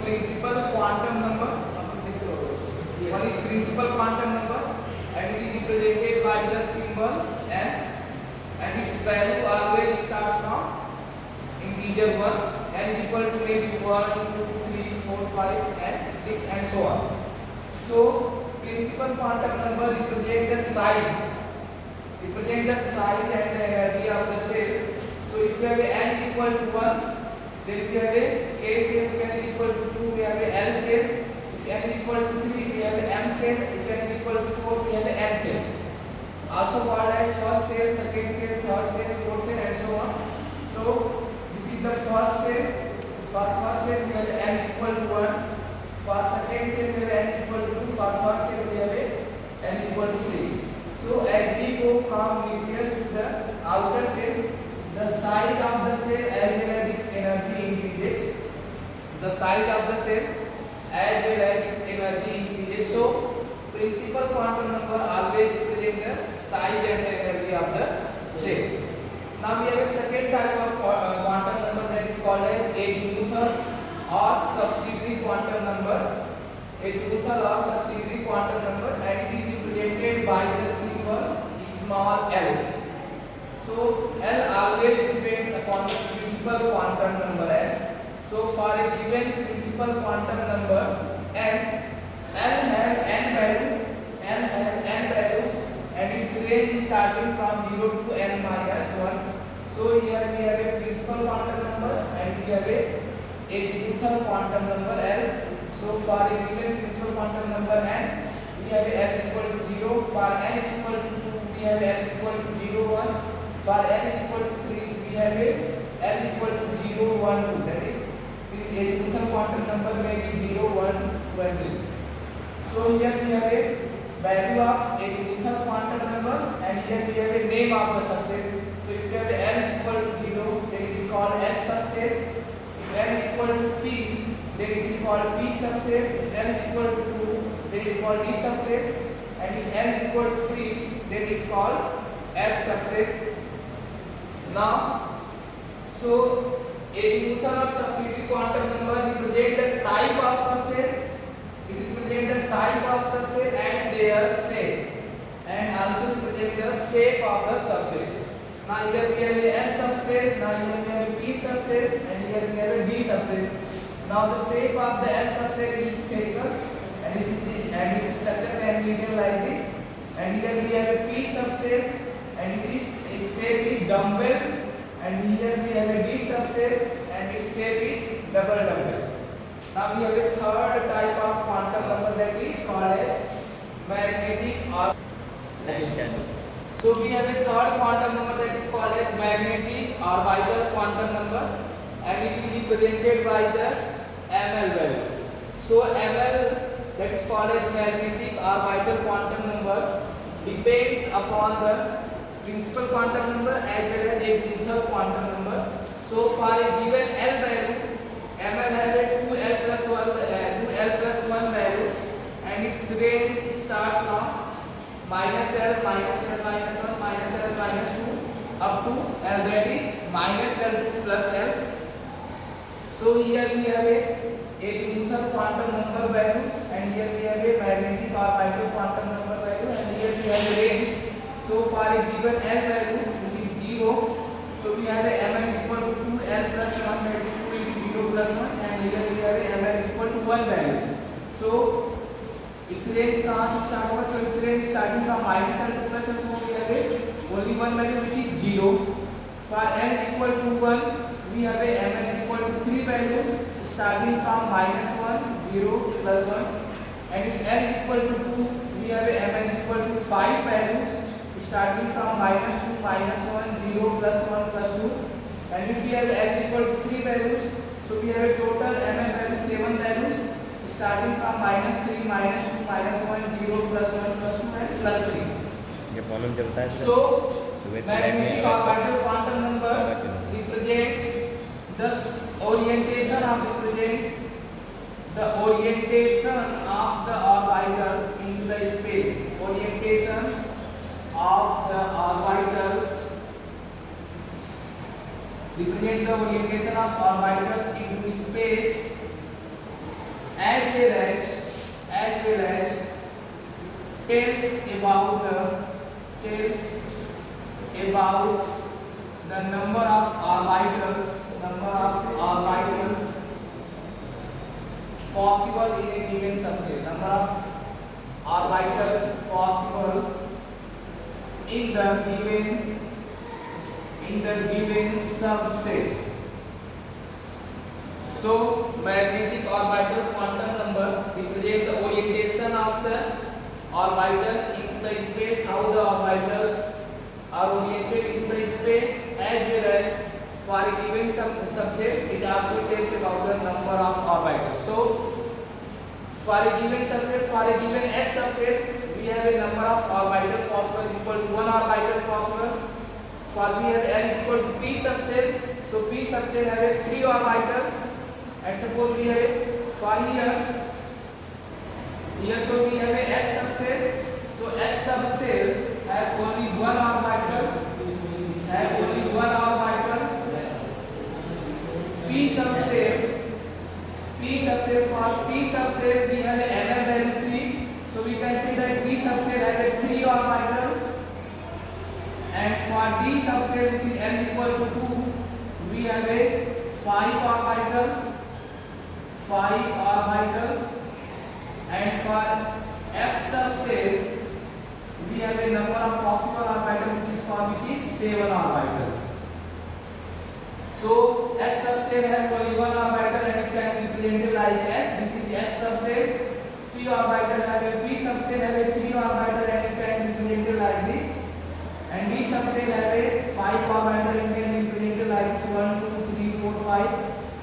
principal quantum number. One is principal quantum number, and it is represented by the symbol n, and its value always starts from integer 1, n is equal to maybe 1, 2, 3, 4, 5, and 6, and so on. So principal quantum number represent the size and the energy of the cell. So if we have a n is equal to 1, then we have a k cell. If n is equal to 2, we have a l cell. If n is equal to 3, we have a m cell. If n is equal to 4, we have a n cell. Also called as first cell, second cell, third cell, fourth cell, and so on. So this is the first cell. For first cell we have n is equal to 1. For second cell we have n is equal to 2. For third cell we have n is equal to 3. So as we go from nucleus to the outer cell, the size of the cell as well as its energy increases. The size of the cell as well as its energy increases. So principal quantum number always represent the size and the energy of the cell. Now we have a second type of quantum number that is called as azimuthal or subsidiary quantum number. Azimuthal or subsidiary quantum number, and it is represented by the symbol small l. So l always depends upon the principal quantum number n. So for a given principal quantum number n, l have n values, and its range is starting from 0 to n minus 1. So here we have a principal quantum number and we have a azimuthal quantum number l. So for a given principal quantum number n, we have a l equal to 0. For n equal to 2, we have l equal to 0, 1. For n equal to 3, we have a l equal to 0, 1, 2. That is, the azimuthal quantum number may be 0, 1, 2, and 3. So here we have a value of azimuthal quantum number, and here we have a name of the subset. So if you have n equal to 0, then it is called S subset. If n equal to p, then it is called P subset. If n is equal to 2, then it is called D subset. And if n is equal to 3, then it is called F subset. Now, so azimuthal or subsidiary quantum number represent the type of subset. It represents the type of subset and their shape, and also represent the shape of the subset. Now here we have a S subset, now here we have a P subset, and here we have a D subset. Now the shape of the S subset is spherical, and its structure can be written like this. And here we have a P subset, and its shape is dumbbell. And here we have a D subset, and its shape is double dumbbell. Now we have a third type of quantum number that is called as magnetic or So we have a third quantum number that is called as magnetic orbital quantum number, and it is represented by the ml value. So ml, that is called as magnetic orbital quantum number, depends upon the principal quantum number as well as azimuthal quantum number. So for a given l value, ml has a 2l plus 1 values, and its range starts from minus l minus 1 minus l minus 2 up to l, that is minus l2 plus l. So here we have a azimuthal quantum number values, and here we have a magnetic orbital quantum number value, and here we have a range. So for a given l value, which is 0, so we have a ml equal to 2l plus 1, that is 2 into 0 plus 1, and here we have a ml equal to 1 value. So its range कहाँ से start होगा? So its range starting from minus l2 plus l, so we have a only one value which is 0. For n equal to 1, we have a ml equal to 3 values starting from minus 1, 0, plus 1. And if n equal to 2, we have a ml equal to 5 values starting from minus 2, minus 1, 0, plus 1, plus 2. And if we have n equal to 3 values, so we have a total ml value 7 values starting from minus 3, minus 2, minus 1, 0, plus 1, plus 2, and plus 3. ये problem चलता है So magnetic orbital quantum number represent the orientation of the orbitals into the space. Orientation of the orbitals represent the orientation of orbitals into space as well as tells about the number of orbitals possible in a given subset, number of orbitals possible in the given subset. So magnetic orbital quantum number represent the orientation of the orbitals into the space, how the orbitals are oriented into the space, as well as for a given subset it also tells about the number of orbitals. So for a given subset, for a given S subset, we have a number of orbital possible equal to 1 orbital possible. For we have L equal to P subset, so P subset have a 3 orbitals. And suppose we have a for here so we have a S subset, so S subset have only one orbital, P subset for P subset we have a NM value 3, so we can say that P subset have a 3 orbitals, and for D subset which is N equal to 2 we have a 5 orbitals, and for F subset we have a number of possible orbitals which is 7 orbitals. So S subset have only 1 orbital and it can be represented like S. This is S subset. P orbital have a P subset have a 3 orbital and it can be represented like this. And D subset have a 5 orbital and can be represented like this 1, 2, 3, 4, 5.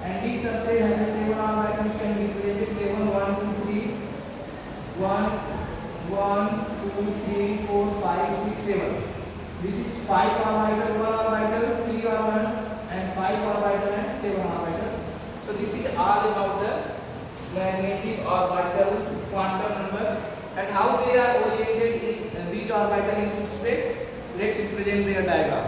And D subset have a 7 orbital can be represented 7, 1, 2, 3, 1, 2, 3, 4, 5, 6, 7. This is 5 orbital, 1 orbital, 3 orbital, and 5 orbital and 7 orbital. So this is all about the magnetic orbital quantum number and how they are oriented in these orbital into space. Let's represent their diagram.